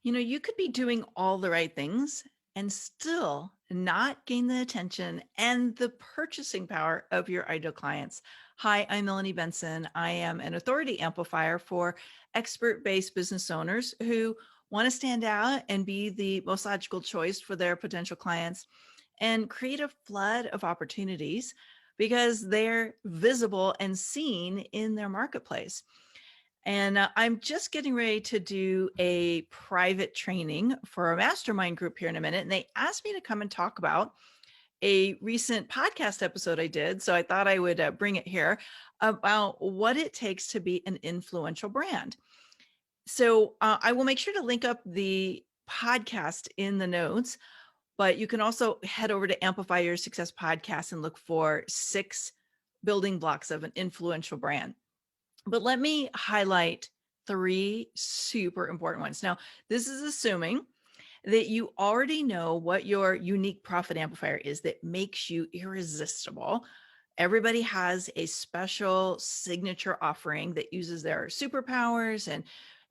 You could be doing all the right things and still not gain the attention and the purchasing power of your ideal clients. Hi, I'm Melanie Benson. I am an authority amplifier for expert-based business owners who want to stand out and be the most logical choice for their potential clients and create a flood of opportunities because they're visible and seen in their marketplace. And I'm just getting ready to do a private training for a mastermind group here in a minute. And they asked me to come and talk about a recent podcast episode I did. So I thought I would bring it here about what it takes to be an influential brand. So I will make sure to link up the podcast in the notes, but you can also head over to Amplify Your Success podcast and look for 6 building blocks of an influential brand. But let me highlight 3 super important ones. Now, this is assuming that you already know what your unique profit amplifier is that makes you irresistible. Everybody has a special signature offering that uses their superpowers and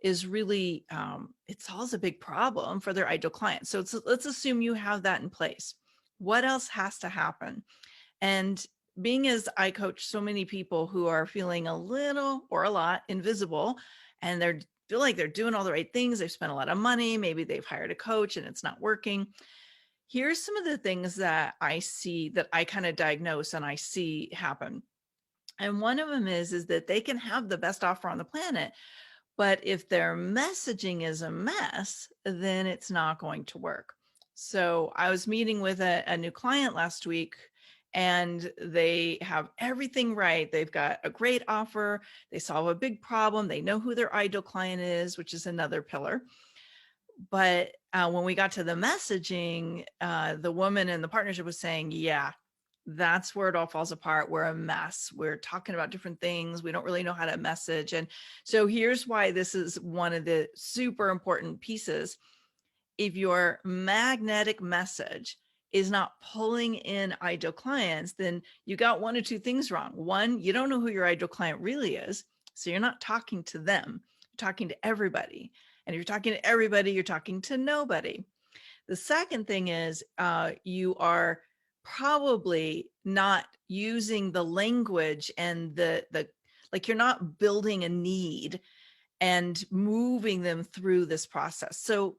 is really, it solves a big problem for their ideal clients. So let's assume you have that in place. What else has to happen? And being as I coach so many people who are feeling a little or a lot invisible, and they're feel like they're doing all the right things, they've spent a lot of money, maybe they've hired a coach and it's not working. Here's some of the things that I see that I kind of diagnose and I see happen. And one of them is that they can have the best offer on the planet, but if their messaging is a mess, then it's not going to work. So I was meeting with a new client last week and they have everything right. They've got a great offer. They solve a big problem. They know who their ideal client is, which is another pillar. But when we got to the messaging, the woman in the partnership was saying, yeah, that's where it all falls apart. We're a mess. We're talking about different things. We don't really know how to message. And so here's why this is one of the super important pieces. If your magnetic message is not pulling in ideal clients, then you got one or two things wrong. One, you don't know who your ideal client really is. So you're not talking to them, you're talking to everybody. And if you're talking to everybody, you're talking to nobody. The second thing is you are probably not using the language and the like you're not building a need and moving them through this process. So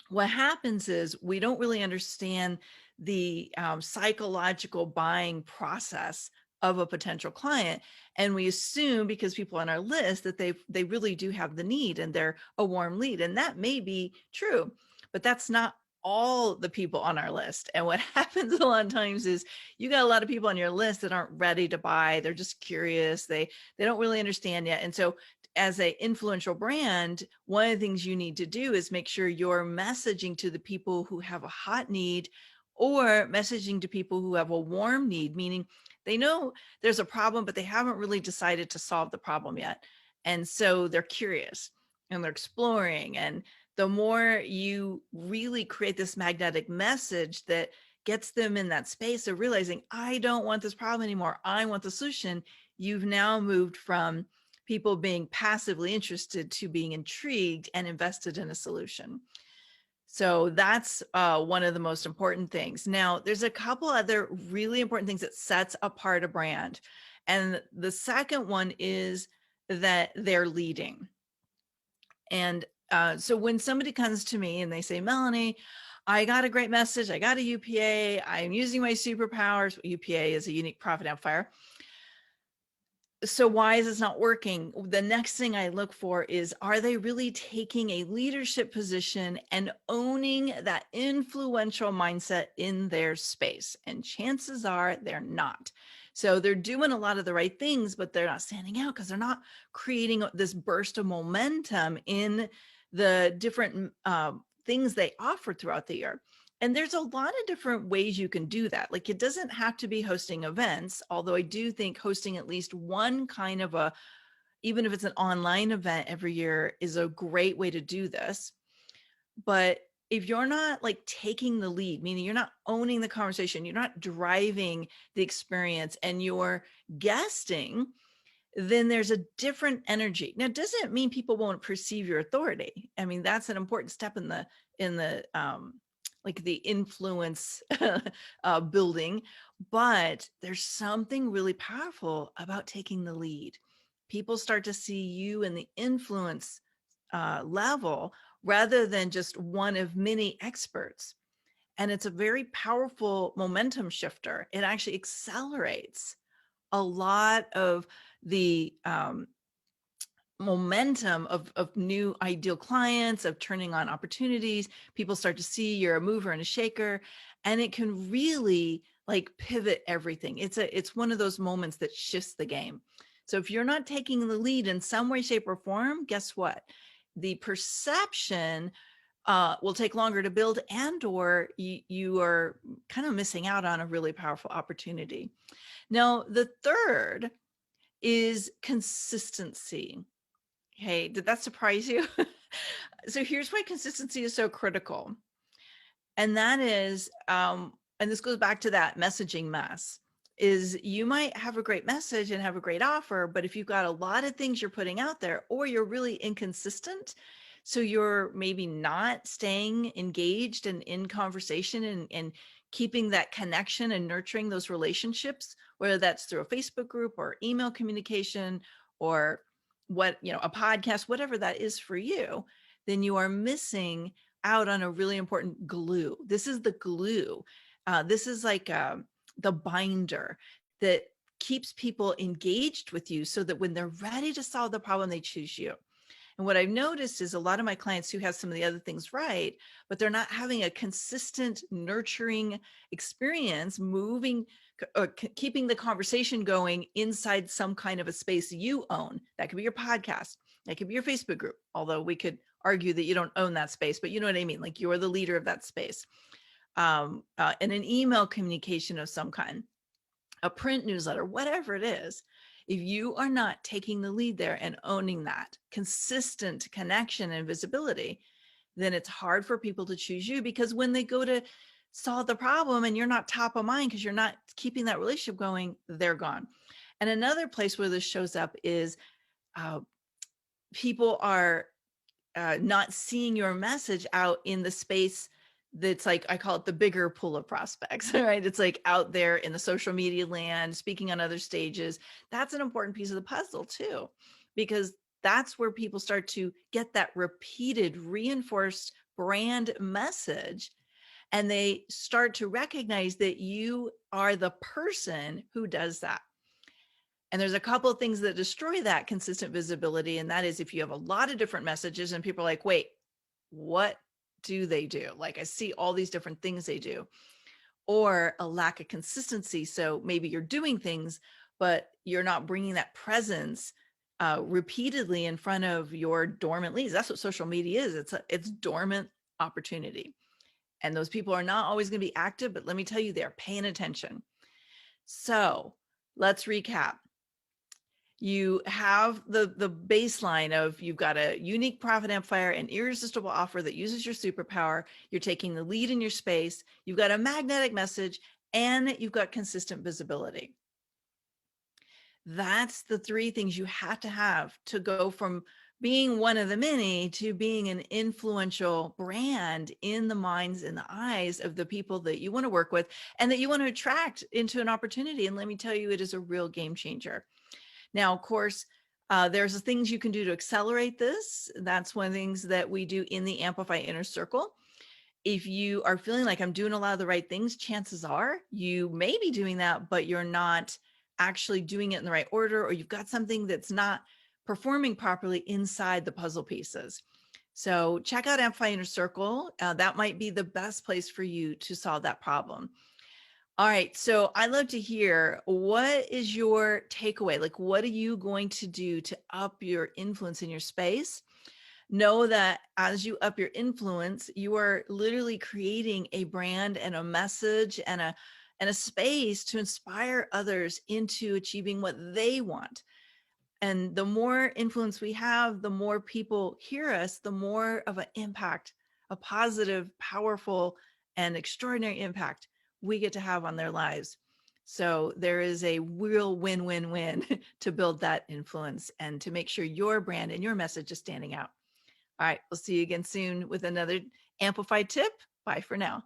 what happens is we don't really understand the psychological buying process of a potential client, and we assume because people on our list that they really do have the need and they're a warm lead, and that may be true, but that's not all the people on our list. And what happens a lot of times is you got a lot of people on your list that aren't ready to buy. They're just curious. They don't really understand yet. And so as a influential brand, one of the things you need to do is make sure you're messaging to the people who have a hot need or messaging to people who have a warm need, meaning they know there's a problem, but they haven't really decided to solve the problem yet. And so they're curious and they're exploring. And the more you really create this magnetic message that gets them in that space of realizing, I don't want this problem anymore, I want the solution, you've now moved from people being passively interested to being intrigued and invested in a solution. So that's one of the most important things. Now, there's a couple other really important things that sets apart a brand. And the second one is that they're leading. And so when somebody comes to me and they say, Melanie, I got a great message, I got a UPA, I'm using my superpowers. UPA is a unique profit amplifier. So why is this not working? The next thing I look for is, are they really taking a leadership position and owning that influential mindset in their space? And chances are they're not. So they're doing a lot of the right things, but they're not standing out because they're not creating this burst of momentum in the different things they offer throughout the year. And there's a lot of different ways you can do that. Like, it doesn't have to be hosting events, although I do think hosting at least one kind of a, even if it's an online event every year, is a great way to do this. But if you're not like taking the lead, meaning you're not owning the conversation, you're not driving the experience, and you're guesting, then there's a different energy. Now, doesn't mean people won't perceive your authority. I mean, that's an important step in the like the influence building, but there's something really powerful about taking the lead. People start to see you in the influence level rather than just one of many experts. And it's a very powerful momentum shifter. It actually accelerates a lot of the momentum of new ideal clients, of turning on opportunities. People start to see you're a mover and a shaker, and it can really like pivot everything. It's one of those moments that shifts the game. So if you're not taking the lead in some way, shape, or form, guess what? The perception will take longer to build, and or you are kind of missing out on a really powerful opportunity. Now, the third is consistency. Hey, did that surprise you? So here's why consistency is so critical. And that is, and this goes back to that messaging mess, is you might have a great message and have a great offer, but if you've got a lot of things you're putting out there, or you're really inconsistent, so you're maybe not staying engaged and in conversation and keeping that connection and nurturing those relationships, whether that's through a Facebook group or email communication or a podcast, whatever that is for you, then you are missing out on a really important glue. This is the glue. This is like the binder that keeps people engaged with you so that when they're ready to solve the problem, they choose you. And what I've noticed is a lot of my clients who have some of the other things right, but they're not having a consistent nurturing experience, moving or keeping the conversation going inside some kind of a space you own. That could be your podcast. That could be your Facebook group, although we could argue that you don't own that space, but you know what I mean? Like you're the leader of that space. And an email communication of some kind, a print newsletter, whatever it is. If you are not taking the lead there and owning that consistent connection and visibility, then it's hard for people to choose you, because when they go to solve the problem and you're not top of mind because you're not keeping that relationship going, they're gone. And another place where this shows up is uh, people are not seeing your message out in the space that's like, I call it the bigger pool of prospects, right? It's like out there in the social media land, speaking on other stages. That's an important piece of the puzzle too, because that's where people start to get that repeated, reinforced brand message. And they start to recognize that you are the person who does that. And there's a couple of things that destroy that consistent visibility. And that is if you have a lot of different messages and people are like, wait, what do they do? Like, I see all these different things they do, or a lack of consistency. So maybe you're doing things, but you're not bringing that presence repeatedly in front of your dormant leads. That's what social media is. It's dormant opportunity. And those people are not always going to be active, but let me tell you, they're paying attention. So let's recap. You have the baseline of, you've got a unique profit amplifier, an irresistible offer that uses your superpower. You're taking the lead in your space. You've got a magnetic message, and you've got consistent visibility. That's the three things you have to go from being one of the many to being an influential brand in the minds and the eyes of the people that you want to work with and that you want to attract into an opportunity. And let me tell you, it is a real game changer. Now, of course, there's things you can do to accelerate this. That's one of the things that we do in the Amplify Inner Circle. If you are feeling like I'm doing a lot of the right things, chances are you may be doing that, but you're not actually doing it in the right order, or you've got something that's not performing properly inside the puzzle pieces. So check out Amplify Inner Circle. That might be the best place for you to solve that problem. All right. So I'd love to hear, what is your takeaway? Like, what are you going to do to up your influence in your space? Know that as you up your influence, you are literally creating a brand and a message and a space to inspire others into achieving what they want. And the more influence we have, the more people hear us, the more of an impact, a positive, powerful, and extraordinary impact we get to have on their lives. So there is a real win-win-win to build that influence and to make sure your brand and your message is standing out. All right, we'll see you again soon with another amplified tip. Bye for now.